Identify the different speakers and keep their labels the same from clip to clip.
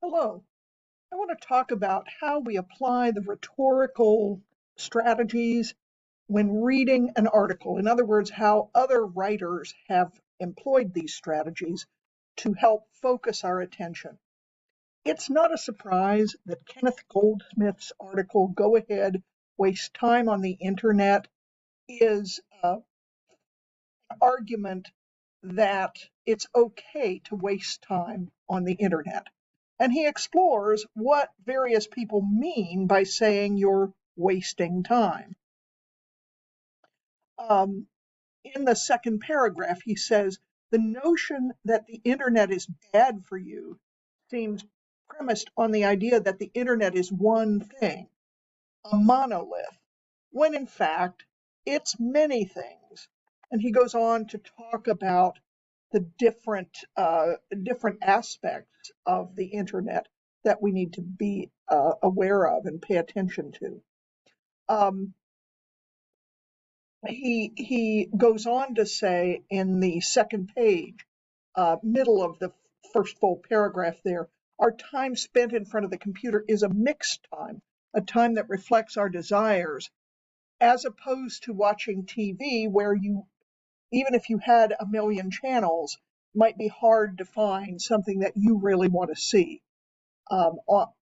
Speaker 1: Hello. I want to talk about how we apply the rhetorical strategies when reading an article. In other words, how other writers have employed these strategies to help focus our attention. It's not a surprise that Kenneth Goldsmith's article, Go Ahead, Waste Time on the Internet, is an argument that it's okay to waste time on the internet. And he explores what various people mean by saying you're wasting time. Um, in the second paragraph, he says, the notion that the internet is bad for you seems premised on the idea that the internet is one thing, a monolith, when in fact it's many things. And he goes on to talk about the different aspects of the internet that we need to be aware of and pay attention to. Um, he goes on to say in the second page, middle of the first full paragraph there, our time spent in front of the computer is a mixed time, a time that reflects our desires, as opposed to watching TV where you, even if you had a million channels, might be hard to find something that you really want to see.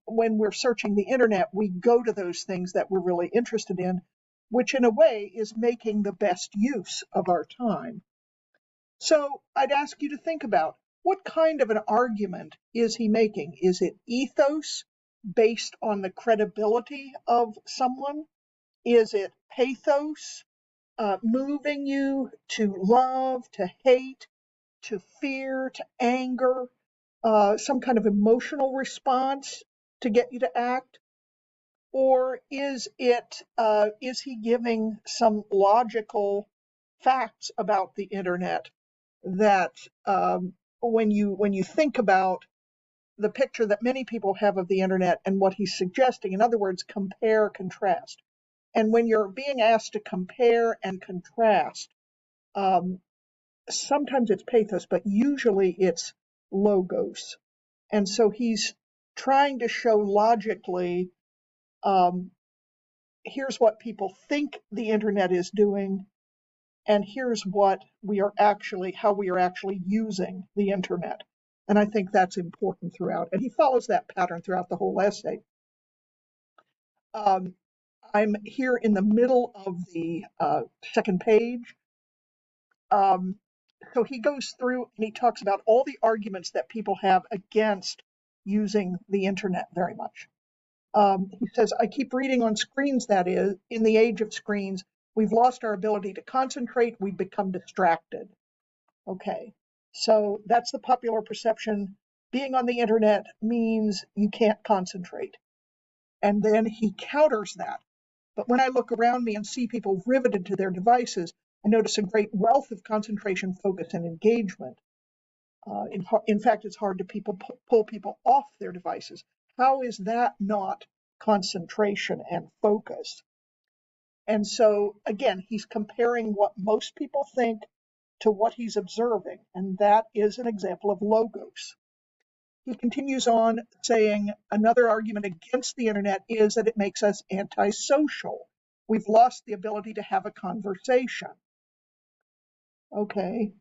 Speaker 1: When we're searching the internet, we go to those things that we're really interested in, which in a way is making the best use of our time. So I'd ask you to think about what kind of an argument is he making? Is it ethos based on the credibility of someone? Is it pathos, moving you to love, to hate, to fear, to anger, some kind of emotional response to get you to act? Or is he giving some logical facts about the internet that when you think about the picture that many people have of the internet and what he's suggesting, in other words, compare, contrast. And when you're being asked to compare and contrast, um, sometimes it's pathos, but usually it's logos. And so he's trying to show logically, um, here's what people think the internet is doing, and here's how we are actually using the internet. And I think that's important throughout. And he follows that pattern throughout the whole essay. Um, I'm here in the middle of the second page. Um, so he goes through and he talks about all the arguments that people have against using the internet very much. He says, I keep reading on screens, that is, in the age of screens, we've lost our ability to concentrate, we've become distracted. Okay, so that's the popular perception. Being on the internet means you can't concentrate. And then he counters that. But when I look around me and see people riveted to their devices, I notice a great wealth of concentration, focus, and engagement. In fact, it's hard to pull people off their devices. How is that not concentration and focus? And so, again, he's comparing what most people think to what he's observing, and that is an example of logos. He continues on saying another argument against the internet is that it makes us antisocial. We've lost the ability to have a conversation. Okay,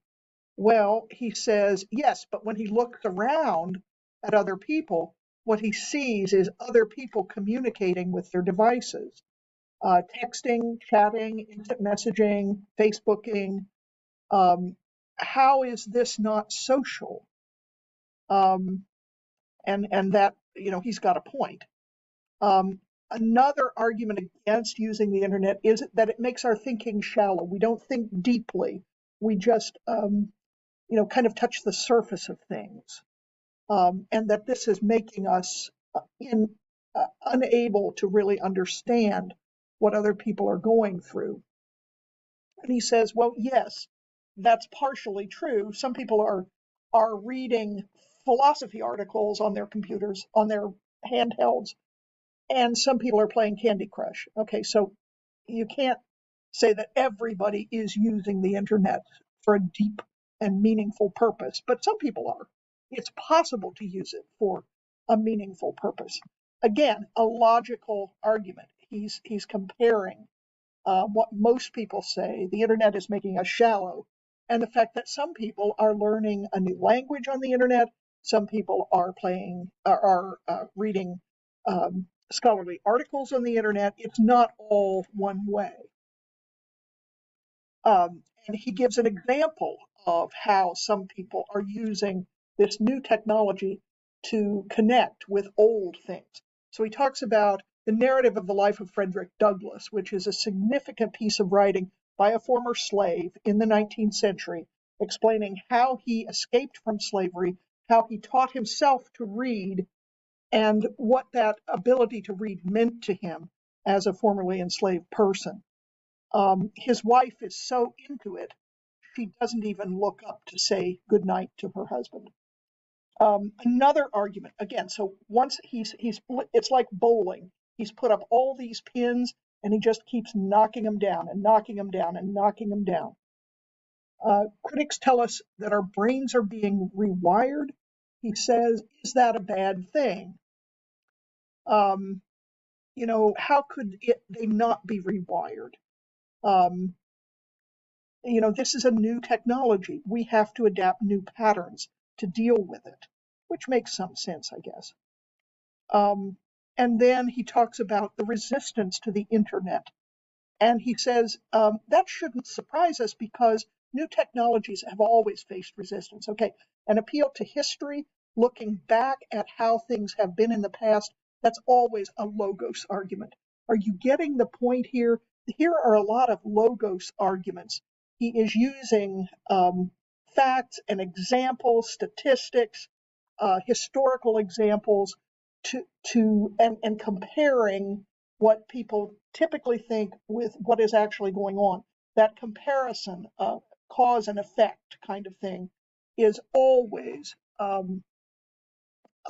Speaker 1: well, he says, yes, but when he looks around at other people, what he sees is other people communicating with their devices, texting, chatting, instant messaging, Facebooking. Um, how is this not social? Um, and that, he's got a point. Another argument against using the internet is that it makes our thinking shallow. We don't think deeply. We just, kind of touch the surface of things. And that this is making us unable to really understand what other people are going through. And he says, well, yes, that's partially true. Some people are reading philosophy articles on their computers, on their handhelds, and some people are playing Candy Crush. Okay, so you can't say that everybody is using the internet for a deep and meaningful purpose, but some people are. It's possible to use it for a meaningful purpose. Again, a logical argument. He's comparing what most people say, the internet is making us shallow, and the fact that some people are learning a new language on the internet, some people are reading scholarly articles on the internet. It's not all one way. And he gives an example of how some people are using this new technology to connect with old things. So he talks about the narrative of the life of Frederick Douglass, which is a significant piece of writing by a former slave in the 19th century, explaining how he escaped from slavery, how he taught himself to read, and what that ability to read meant to him as a formerly enslaved person. His wife is so into it, she doesn't even look up to say goodnight to her husband. Another argument, again, so once it's like bowling. He's put up all these pins and he just keeps knocking them down and knocking them down and knocking them down. Critics tell us that our brains are being rewired. He says, is that a bad thing? How could they not be rewired? This is a new technology. We have to adapt new patterns to deal with it, which makes some sense, I guess. And then he talks about the resistance to the internet. And he says that shouldn't surprise us because new technologies have always faced resistance. Okay, an appeal to history, looking back at how things have been in the past, that's always a logos argument. Are you getting the point here? Here are a lot of logos arguments. He is using facts and examples, statistics, historical examples and comparing what people typically think with what is actually going on. That comparison of cause and effect kind of thing is always a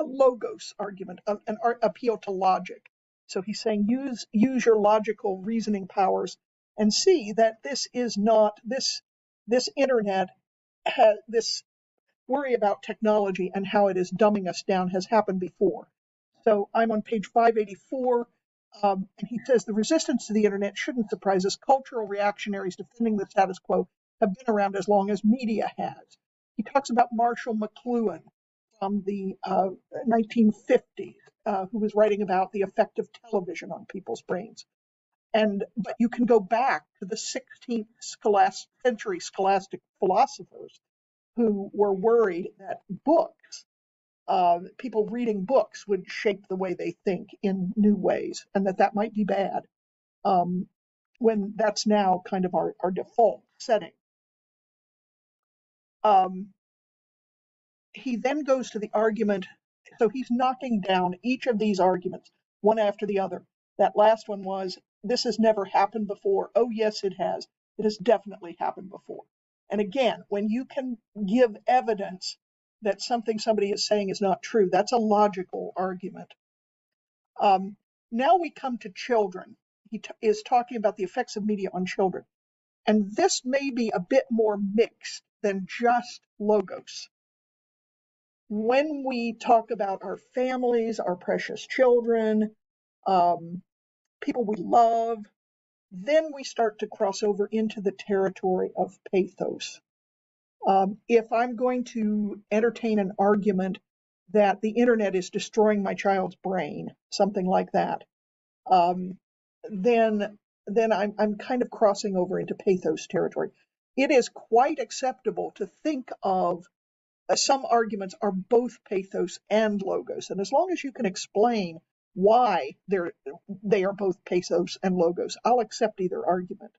Speaker 1: logos argument, an appeal to logic. So he's saying use your logical reasoning powers and see that this is not this internet this worry about technology and how it is dumbing us down has happened before. So I'm on page 584, and he says the resistance to the internet shouldn't surprise us. Cultural reactionaries defending the status quo have been around as long as media has. He talks about Marshall McLuhan from the 1950s, who was writing about the effect of television on people's brains. But you can go back to the 16th century scholastic philosophers who were worried that people reading books would shape the way they think in new ways, and that might be bad when that's now kind of our default setting. He then goes to the argument, so he's knocking down each of these arguments one after the other. That last one was, this has never happened before. Oh, yes, it has. It has definitely happened before. And again, when you can give evidence that something somebody is saying is not true, that's a logical argument. Now we come to children. He is talking about the effects of media on children. And this may be a bit more mixed than just logos. When we talk about our families, our precious children, people we love, then we start to cross over into the territory of pathos. If I'm going to entertain an argument that the internet is destroying my child's brain, something like that, then I'm kind of crossing over into pathos territory. It is quite acceptable to think of some arguments are both pathos and logos, and as long as you can explain why they are both pathos and logos, I'll accept either argument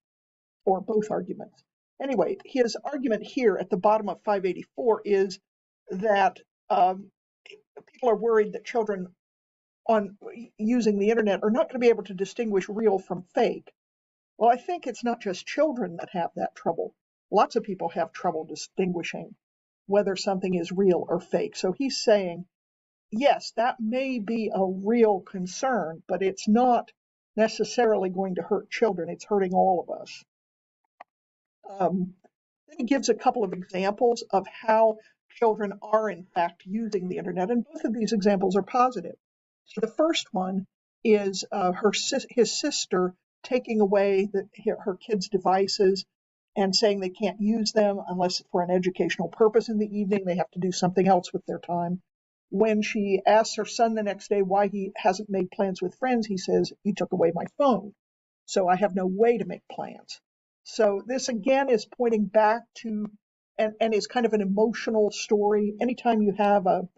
Speaker 1: or both arguments. Anyway, his argument here at the bottom of 584 is that people are worried that children on using the internet are not going to be able to distinguish real from fake. Well, I think it's not just children that have that trouble. Lots of people have trouble distinguishing whether something is real or fake. So he's saying, yes, that may be a real concern, but it's not necessarily going to hurt children. It's hurting all of us. Then he gives a couple of examples of how children are in fact using the internet, and both of these examples are positive. So the first one is his sister taking away her kids' devices and saying they can't use them unless for an educational purpose in the evening. They have to do something else with their time. When she asks her son the next day why he hasn't made plans with friends, he says, "You took away my phone, so I have no way to make plans." So this again is pointing back to, and is kind of an emotional story. Anytime you have a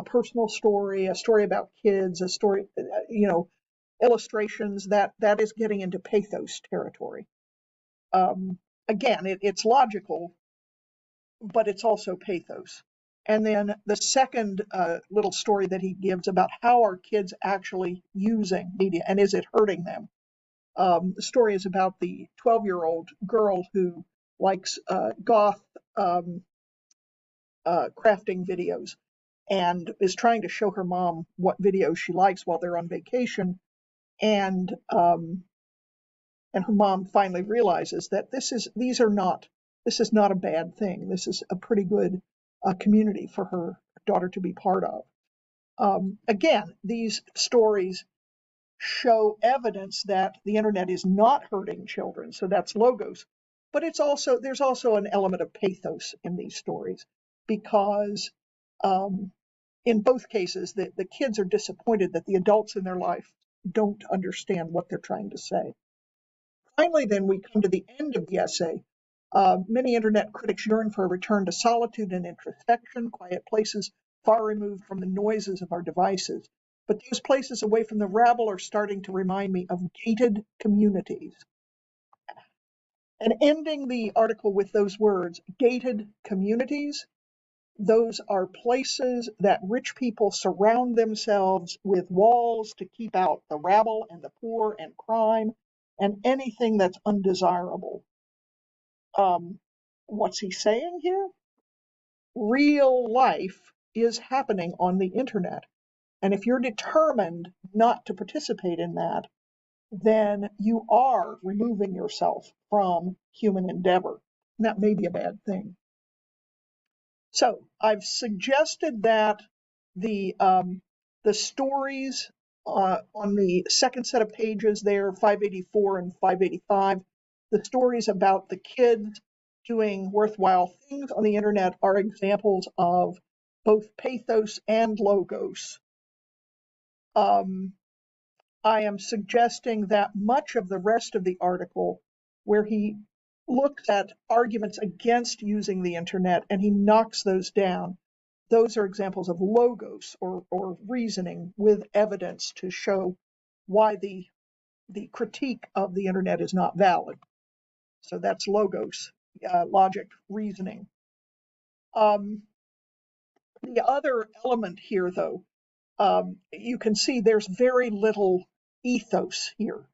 Speaker 1: personal story, a story about kids, a story, illustrations, that is getting into pathos territory. Again, it's logical, but it's also pathos. And then the second little story that he gives about how are kids actually using media and is it hurting them? The story is about the 12-year-old girl who likes goth crafting videos and is trying to show her mom what videos she likes while they're on vacation. And her mom finally realizes that this is not a bad thing. This is a pretty good community for her daughter to be part of. Again, these stories show evidence that the internet is not hurting children, so that's logos. But there's also an element of pathos in these stories because um, in both cases the kids are disappointed that the adults in their life don't understand what they're trying to say. Finally, then, we come to the end of the essay. Many internet critics yearn for a return to solitude and introspection, quiet places far removed from the noises of our devices. But those places away from the rabble are starting to remind me of gated communities. And ending the article with those words, gated communities, those are places that rich people surround themselves with walls to keep out the rabble and the poor and crime and anything that's undesirable. What's he saying here? Real life is happening on the internet. And if you're determined not to participate in that, then you are removing yourself from human endeavor. And that may be a bad thing. So I've suggested that the stories on the second set of pages there, 584 and 585, the stories about the kids doing worthwhile things on the internet are examples of both pathos and logos. I am suggesting that much of the rest of the article, where he looks at arguments against using the internet and he knocks those down, those are examples of logos or reasoning with evidence to show why the critique of the internet is not valid. So that's logos, logic, reasoning. The other element here, though, you can see there's very little ethos here.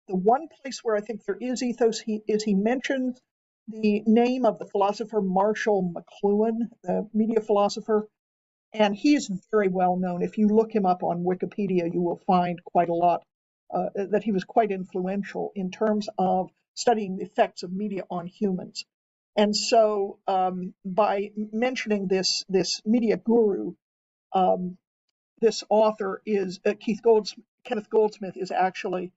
Speaker 1: The one place where I think there is ethos is he mentions the name of the philosopher Marshall McLuhan, the media philosopher, and he's very well known. If you look him up on Wikipedia, you will find quite a lot that he was quite influential in terms of studying the effects of media on humans. And so, by mentioning this media guru, this author is Kenneth Goldsmith is actually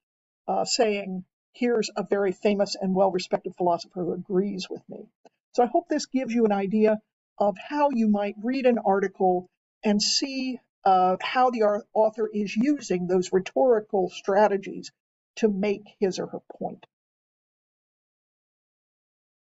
Speaker 1: saying, here's a very famous and well-respected philosopher who agrees with me. So I hope this gives you an idea of how you might read an article and see how the author is using those rhetorical strategies to make his or her point.